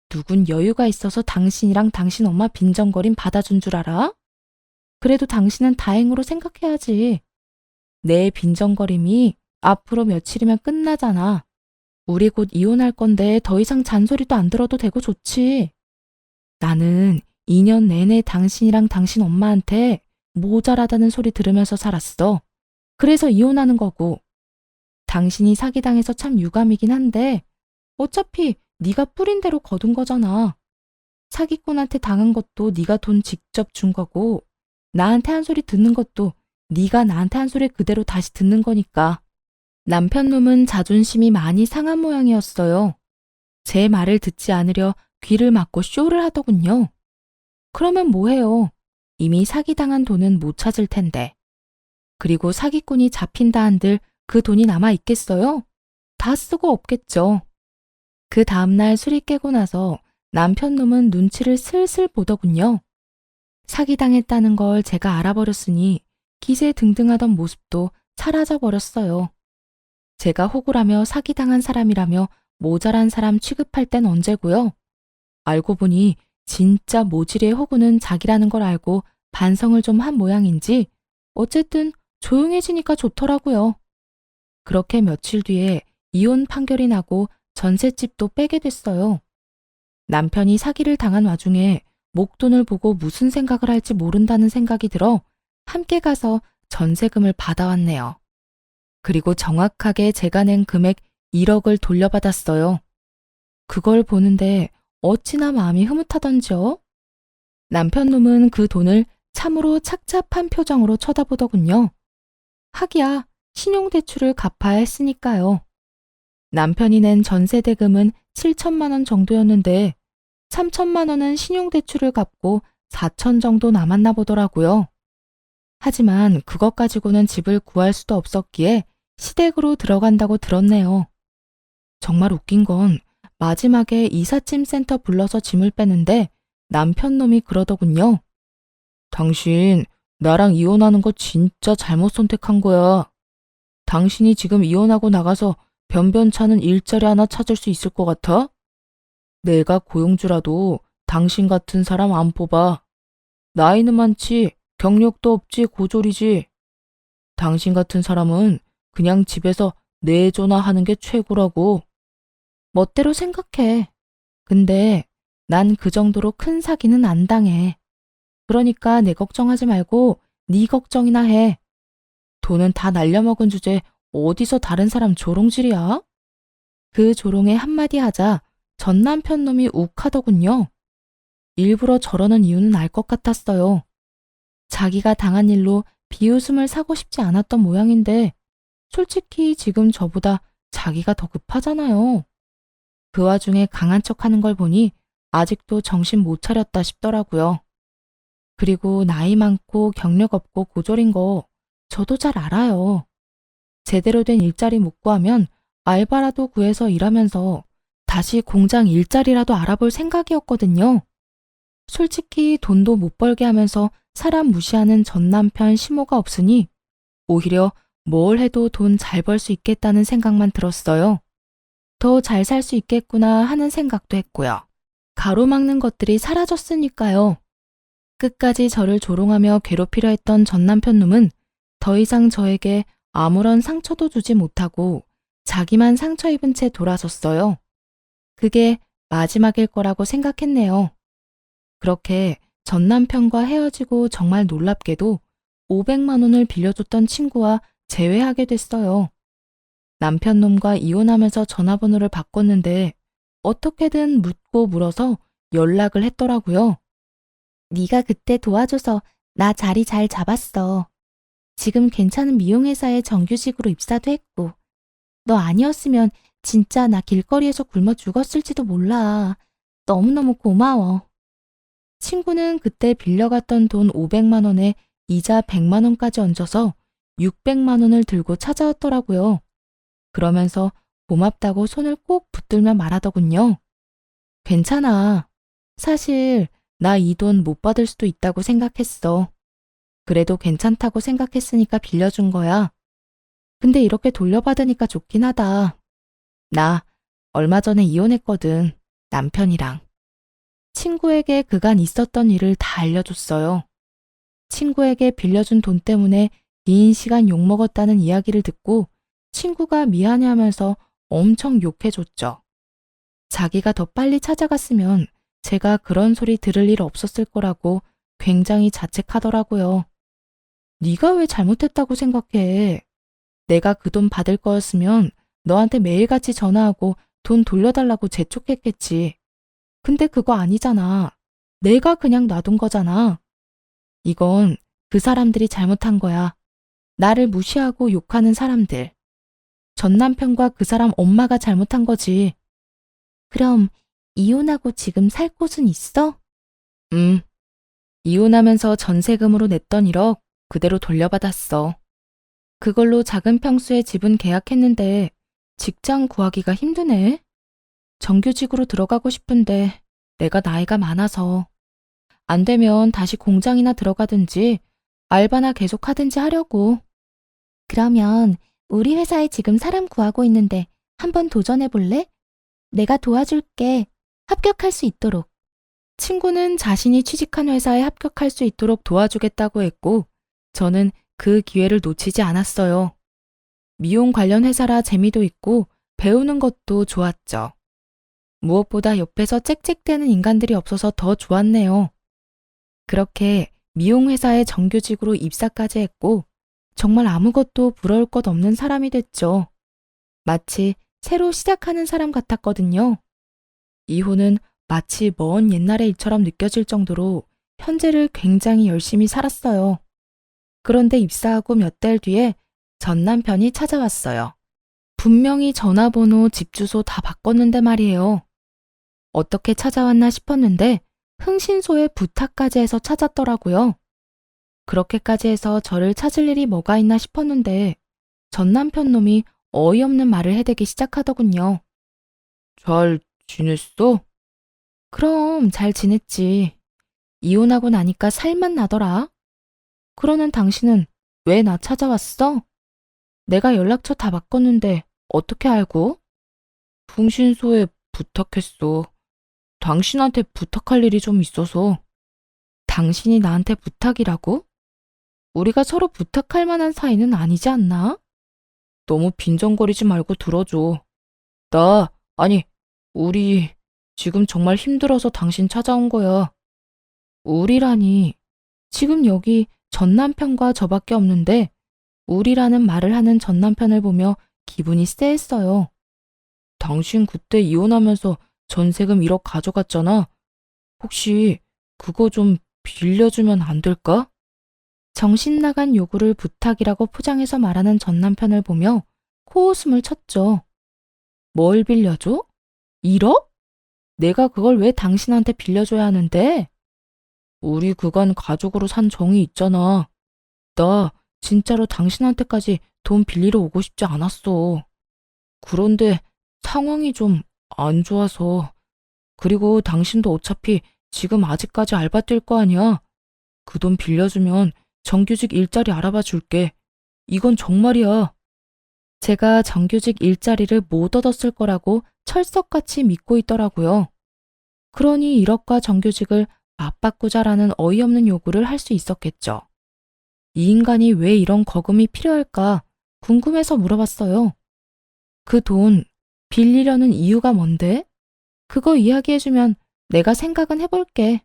누군 여유가 있어서 당신이랑 당신 엄마 빈정거림 받아준 줄 알아? 그래도 당신은 다행으로 생각해야지. 내 빈정거림이 앞으로 며칠이면 끝나잖아. 우리 곧 이혼할 건데 더 이상 잔소리도 안 들어도 되고 좋지. 나는 2년 내내 당신이랑 당신 엄마한테 모자라다는 소리 들으면서 살았어. 그래서 이혼하는 거고. 당신이 사기당해서 참 유감이긴 한데 어차피 네가 뿌린 대로 거둔 거잖아. 사기꾼한테 당한 것도 네가 돈 직접 준 거고 나한테 한 소리 듣는 것도 네가 나한테 한 소리 그대로 다시 듣는 거니까. 남편 놈은 자존심이 많이 상한 모양이었어요. 제 말을 듣지 않으려 귀를 막고 쇼를 하더군요. 그러면 뭐해요? 이미 사기당한 돈은 못 찾을 텐데. 그리고 사기꾼이 잡힌다 한들 그 돈이 남아 있겠어요? 다 쓰고 없겠죠. 그 다음날 술이 깨고 나서 남편 놈은 눈치를 슬슬 보더군요. 사기당했다는 걸 제가 알아버렸으니 기세등등하던 모습도 사라져 버렸어요. 제가 호구라며 사기당한 사람이라며 모자란 사람 취급할 땐 언제고요? 알고 보니 진짜 모질의 호구는 자기라는 걸 알고 반성을 좀 한 모양인지 어쨌든 조용해지니까 좋더라고요. 그렇게 며칠 뒤에 이혼 판결이 나고 전셋집도 빼게 됐어요. 남편이 사기를 당한 와중에 목돈을 보고 무슨 생각을 할지 모른다는 생각이 들어 함께 가서 전세금을 받아왔네요. 그리고 정확하게 제가 낸 금액 1억을 돌려받았어요. 그걸 보는데 어찌나 마음이 흐뭇하던지요. 남편 놈은 그 돈을 참으로 착잡한 표정으로 쳐다보더군요. 하기야 신용대출을 갚아야 했으니까요. 남편이 낸 전세대금은 7천만 원 정도였는데 3천만 원은 신용대출을 갚고 4천 정도 남았나 보더라고요. 하지만 그것 가지고는 집을 구할 수도 없었기에 시댁으로 들어간다고 들었네요. 정말 웃긴 건 마지막에 이삿짐 센터 불러서 짐을 빼는데 남편 놈이 그러더군요. 당신 나랑 이혼하는 거 진짜 잘못 선택한 거야. 당신이 지금 이혼하고 나가서 변변찮은 일자리 하나 찾을 수 있을 것 같아? 내가 고용주라도 당신 같은 사람 안 뽑아. 나이는 많지, 경력도 없지, 고졸이지. 당신 같은 사람은 그냥 집에서 내조나 하는 게 최고라고. 멋대로 생각해. 근데 난 그 정도로 큰 사기는 안 당해. 그러니까 내 걱정하지 말고 네 걱정이나 해. 돈은 다 날려먹은 주제 어디서 다른 사람 조롱질이야? 그 조롱에 한마디 하자 전 남편 놈이 욱하더군요. 일부러 저러는 이유는 알 것 같았어요. 자기가 당한 일로 비웃음을 사고 싶지 않았던 모양인데 솔직히 지금 저보다 자기가 더 급하잖아요. 그 와중에 강한 척 하는 걸 보니 아직도 정신 못 차렸다 싶더라고요. 그리고 나이 많고 경력 없고 고졸인 거 저도 잘 알아요. 제대로 된 일자리 못 구하면 알바라도 구해서 일하면서 다시 공장 일자리라도 알아볼 생각이었거든요. 솔직히 돈도 못 벌게 하면서 사람 무시하는 전 남편 시모가 없으니 오히려 뭘 해도 돈 잘 벌 수 있겠다는 생각만 들었어요. 더 잘 살 수 있겠구나 하는 생각도 했고요. 가로막는 것들이 사라졌으니까요. 끝까지 저를 조롱하며 괴롭히려 했던 전 남편 놈은 더 이상 저에게 아무런 상처도 주지 못하고 자기만 상처 입은 채 돌아섰어요. 그게 마지막일 거라고 생각했네요. 그렇게 전 남편과 헤어지고 정말 놀랍게도 500만 원을 빌려줬던 친구와 재회하게 됐어요. 남편 놈과 이혼하면서 전화번호를 바꿨는데 어떻게든 묻고 물어서 연락을 했더라고요. 네가 그때 도와줘서 나 자리 잘 잡았어. 지금 괜찮은 미용회사에 정규직으로 입사도 했고 너 아니었으면 진짜 나 길거리에서 굶어 죽었을지도 몰라. 너무너무 고마워. 친구는 그때 빌려갔던 돈 500만 원에 이자 100만 원까지 얹어서 600만 원을 들고 찾아왔더라고요. 그러면서 고맙다고 손을 꼭 붙들며 말하더군요. 괜찮아. 사실 나 이 돈 못 받을 수도 있다고 생각했어. 그래도 괜찮다고 생각했으니까 빌려준 거야. 근데 이렇게 돌려받으니까 좋긴 하다. 나 얼마 전에 이혼했거든. 남편이랑. 친구에게 그간 있었던 일을 다 알려줬어요. 친구에게 빌려준 돈 때문에 긴 시간 욕먹었다는 이야기를 듣고 친구가 미안해하면서 엄청 욕해줬죠. 자기가 더 빨리 찾아갔으면 제가 그런 소리 들을 일 없었을 거라고 굉장히 자책하더라고요. 네가 왜 잘못했다고 생각해? 내가 그 돈 받을 거였으면 너한테 매일같이 전화하고 돈 돌려달라고 재촉했겠지. 근데 그거 아니잖아. 내가 그냥 놔둔 거잖아. 이건 그 사람들이 잘못한 거야. 나를 무시하고 욕하는 사람들. 전 남편과 그 사람 엄마가 잘못한 거지. 그럼 이혼하고 지금 살 곳은 있어? 이혼하면서 전세금으로 냈던 1억 그대로 돌려받았어. 그걸로 작은 평수의 집은 계약했는데 직장 구하기가 힘드네. 정규직으로 들어가고 싶은데 내가 나이가 많아서. 안 되면 다시 공장이나 들어가든지 알바나 계속 하든지 하려고. 그러면 우리 회사에 지금 사람 구하고 있는데 한번 도전해 볼래? 내가 도와줄게. 합격할 수 있도록. 친구는 자신이 취직한 회사에 합격할 수 있도록 도와주겠다고 했고 저는 그 기회를 놓치지 않았어요. 미용 관련 회사라 재미도 있고 배우는 것도 좋았죠. 무엇보다 옆에서 짹짹대는 인간들이 없어서 더 좋았네요. 그렇게 미용 회사에 정규직으로 입사까지 했고 정말 아무것도 부러울 것 없는 사람이 됐죠. 마치 새로 시작하는 사람 같았거든요. 이혼은 마치 먼 옛날의 일처럼 느껴질 정도로 현재를 굉장히 열심히 살았어요. 그런데 입사하고 몇 달 뒤에 전 남편이 찾아왔어요. 분명히 전화번호, 집 주소 다 바꿨는데 말이에요. 어떻게 찾아왔나 싶었는데 흥신소에 부탁까지 해서 찾았더라고요. 그렇게까지 해서 저를 찾을 일이 뭐가 있나 싶었는데 전 남편 놈이 어이없는 말을 해대기 시작하더군요. 잘 지냈어? 그럼 잘 지냈지. 이혼하고 나니까 살만 나더라. 그러는 당신은 왜 나 찾아왔어? 내가 연락처 다 바꿨는데 어떻게 알고? 흥신소에 부탁했어. 당신한테 부탁할 일이 좀 있어서. 당신이 나한테 부탁이라고? 우리가 서로 부탁할 만한 사이는 아니지 않나? 너무 빈정거리지 말고 들어줘. 우리 지금 정말 힘들어서 당신 찾아온 거야. 우리라니. 지금 여기 전 남편과 저밖에 없는데 우리라는 말을 하는 전 남편을 보며 기분이 쎄했어요. 당신 그때 이혼하면서 전세금 1억 가져갔잖아. 혹시 그거 좀 빌려주면 안 될까? 정신 나간 요구를 부탁이라고 포장해서 말하는 전 남편을 보며 코웃음을 쳤죠. 뭘 빌려줘? 1억? 내가 그걸 왜 당신한테 빌려줘야 하는데? 우리 그간 가족으로 산 정이 있잖아. 나 진짜로 당신한테까지 돈 빌리러 오고 싶지 않았어. 그런데 상황이 좀 안 좋아서. 그리고 당신도 어차피 지금 아직까지 알바 뛸 거 아니야. 그 돈 빌려주면 정규직 일자리 알아봐 줄게. 이건 정말이야. 제가 정규직 일자리를 못 얻었을 거라고 철석같이 믿고 있더라고요. 그러니 1억과 정규직을 맞바꾸자라는 어이없는 요구를 할 수 있었겠죠. 이 인간이 왜 이런 거금이 필요할까 궁금해서 물어봤어요. 그 돈 빌리려는 이유가 뭔데? 그거 이야기해주면 내가 생각은 해볼게.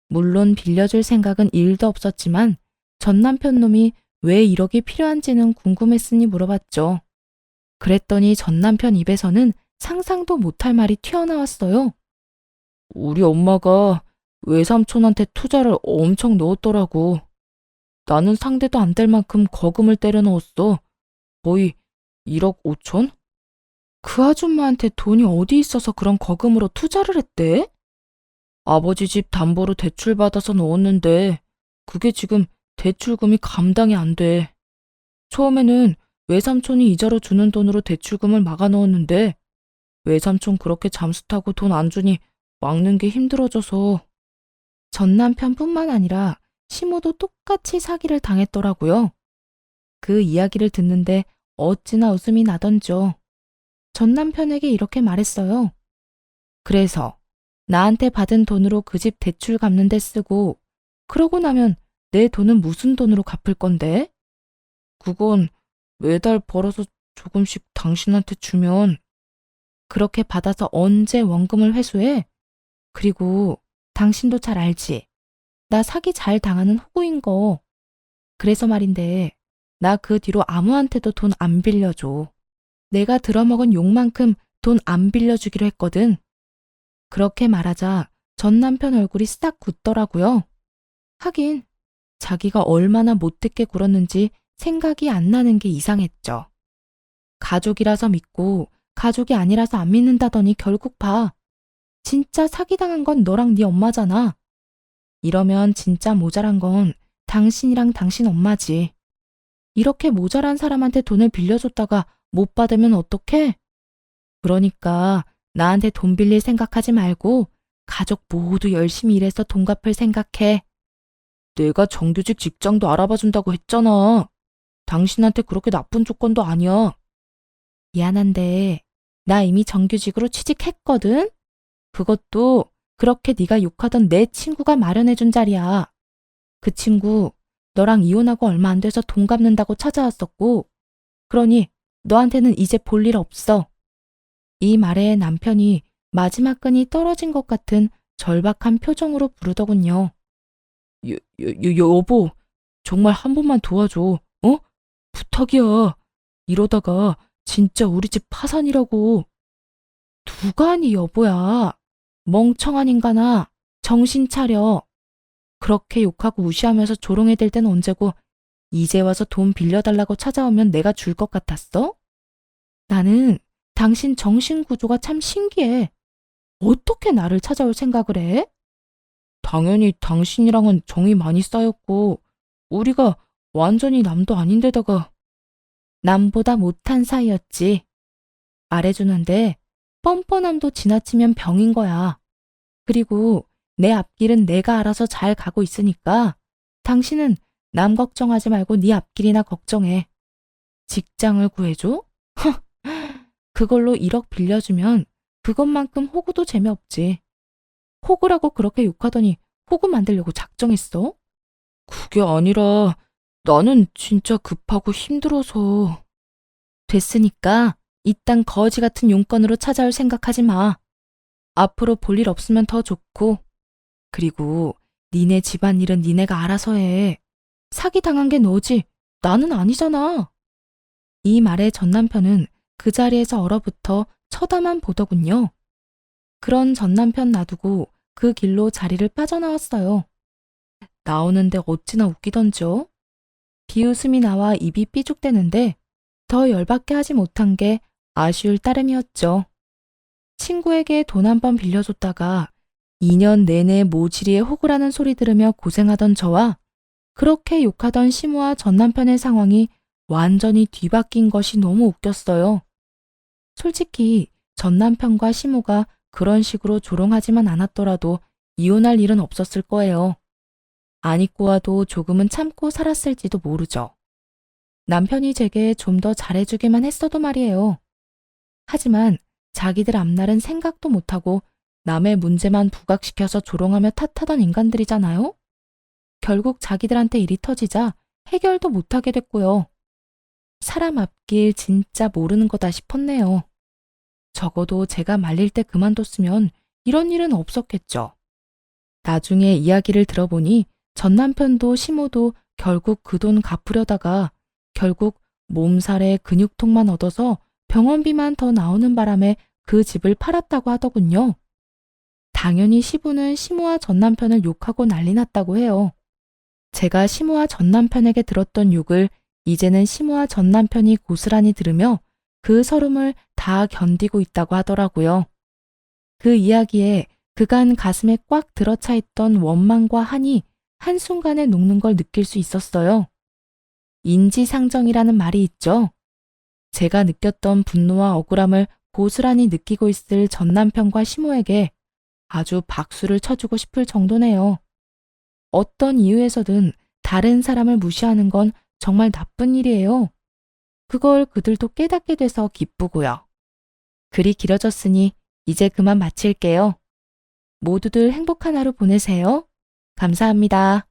물론 빌려줄 생각은 1도 없었지만 전 남편 놈이 왜 1억이 필요한지는 궁금했으니 물어봤죠. 그랬더니 전 남편 입에서는 상상도 못할 말이 튀어나왔어요. 우리 엄마가 외삼촌한테 투자를 엄청 넣었더라고. 나는 상대도 안 될 만큼 거금을 때려 넣었어. 거의 1억 5천? 그 아줌마한테 돈이 어디 있어서 그런 거금으로 투자를 했대? 아버지 집 담보로 대출 받아서 넣었는데 그게 지금 대출금이 감당이 안 돼. 처음에는 외삼촌이 이자로 주는 돈으로 대출금을 막아 넣었는데 외삼촌 그렇게 잠수 타고 돈 안 주니 막는 게 힘들어져서. 전 남편뿐만 아니라 시모도 똑같이 사기를 당했더라고요. 그 이야기를 듣는데 어찌나 웃음이 나던죠. 전 남편에게 이렇게 말했어요. 그래서 나한테 받은 돈으로 그 집 대출 갚는 데 쓰고 그러고 나면 내 돈은 무슨 돈으로 갚을 건데? 그건 매달 벌어서 조금씩 당신한테 주면. 그렇게 받아서 언제 원금을 회수해? 그리고 당신도 잘 알지? 나 사기 잘 당하는 호구인 거. 그래서 말인데 나 그 뒤로 아무한테도 돈 안 빌려줘. 내가 들어먹은 욕만큼 돈 안 빌려주기로 했거든. 그렇게 말하자 전 남편 얼굴이 싹 굳더라고요. 하긴 자기가 얼마나 못됐게 굴었는지 생각이 안 나는 게 이상했죠. 가족이라서 믿고 가족이 아니라서 안 믿는다더니 결국 봐. 진짜 사기당한 건 너랑 네 엄마잖아. 이러면 진짜 모자란 건 당신이랑 당신 엄마지. 이렇게 모자란 사람한테 돈을 빌려줬다가 못 받으면 어떡해? 그러니까 나한테 돈 빌릴 생각하지 말고 가족 모두 열심히 일해서 돈 갚을 생각해. 내가 정규직 직장도 알아봐 준다고 했잖아. 당신한테 그렇게 나쁜 조건도 아니야. 미안한데 나 이미 정규직으로 취직했거든. 그것도 그렇게 네가 욕하던 내 친구가 마련해준 자리야. 그 친구 너랑 이혼하고 얼마 안 돼서 돈 갚는다고 찾아왔었고 그러니 너한테는 이제 볼 일 없어. 이 말에 남편이 마지막 끈이 떨어진 것 같은 절박한 표정으로 부르더군요. 여보, 정말 한 번만 도와줘. 어? 부탁이야. 이러다가 진짜 우리 집 파산이라고. 누가 하니 여보야. 멍청한 인간아. 정신 차려. 그렇게 욕하고 무시하면서 조롱해댈 땐 언제고 이제 와서 돈 빌려달라고 찾아오면 내가 줄 것 같았어? 나는 당신 정신구조가 참 신기해. 어떻게 나를 찾아올 생각을 해? 당연히 당신이랑은 정이 많이 쌓였고 우리가 완전히 남도 아닌데다가. 남보다 못한 사이였지. 말해주는데 뻔뻔함도 지나치면 병인 거야. 그리고 내 앞길은 내가 알아서 잘 가고 있으니까 당신은 남 걱정하지 말고 네 앞길이나 걱정해. 직장을 구해줘? 그걸로 1억 빌려주면 그것만큼 호구도 재미없지. 호구라고 그렇게 욕하더니 호구 만들려고 작정했어? 그게 아니라 나는 진짜 급하고 힘들어서. 됐으니까 이딴 거지 같은 용건으로 찾아올 생각하지 마. 앞으로 볼 일 없으면 더 좋고. 그리고 니네 집안일은 니네가 알아서 해. 사기당한 게 너지 나는 아니잖아. 이 말에 전 남편은 그 자리에서 얼어붙어 쳐다만 보더군요. 그런 전 남편 놔두고 그 길로 자리를 빠져나왔어요. 나오는데 어찌나 웃기던지요. 비웃음이 나와 입이 삐죽대는데 더 열받게 하지 못한 게 아쉬울 따름이었죠. 친구에게 돈 한 번 빌려줬다가 2년 내내 모지리에 호구라는 소리 들으며 고생하던 저와 그렇게 욕하던 시모와 전 남편의 상황이 완전히 뒤바뀐 것이 너무 웃겼어요. 솔직히 전 남편과 시모가 그런 식으로 조롱하지만 않았더라도 이혼할 일은 없었을 거예요. 안 입고 와도 조금은 참고 살았을지도 모르죠. 남편이 제게 좀 더 잘해주기만 했어도 말이에요. 하지만 자기들 앞날은 생각도 못하고 남의 문제만 부각시켜서 조롱하며 탓하던 인간들이잖아요? 결국 자기들한테 일이 터지자 해결도 못하게 됐고요. 사람 앞길 진짜 모르는 거다 싶었네요. 적어도 제가 말릴 때 그만뒀으면 이런 일은 없었겠죠. 나중에 이야기를 들어보니 전 남편도 시모도 결국 그 돈 갚으려다가 결국 몸살에 근육통만 얻어서 병원비만 더 나오는 바람에 그 집을 팔았다고 하더군요. 당연히 시부는 시모와 전 남편을 욕하고 난리 났다고 해요. 제가 시모와 전 남편에게 들었던 욕을 이제는 시모와 전 남편이 고스란히 들으며 그 서름을 다 견디고 있다고 하더라고요. 그 이야기에 그간 가슴에 꽉 들어차 있던 원망과 한이 한순간에 녹는 걸 느낄 수 있었어요. 인지상정이라는 말이 있죠. 제가 느꼈던 분노와 억울함을 고스란히 느끼고 있을 전 남편과 시모에게 아주 박수를 쳐주고 싶을 정도네요. 어떤 이유에서든 다른 사람을 무시하는 건 정말 나쁜 일이에요. 그걸 그들도 깨닫게 돼서 기쁘고요. 글이 길어졌으니 이제 그만 마칠게요. 모두들 행복한 하루 보내세요. 감사합니다.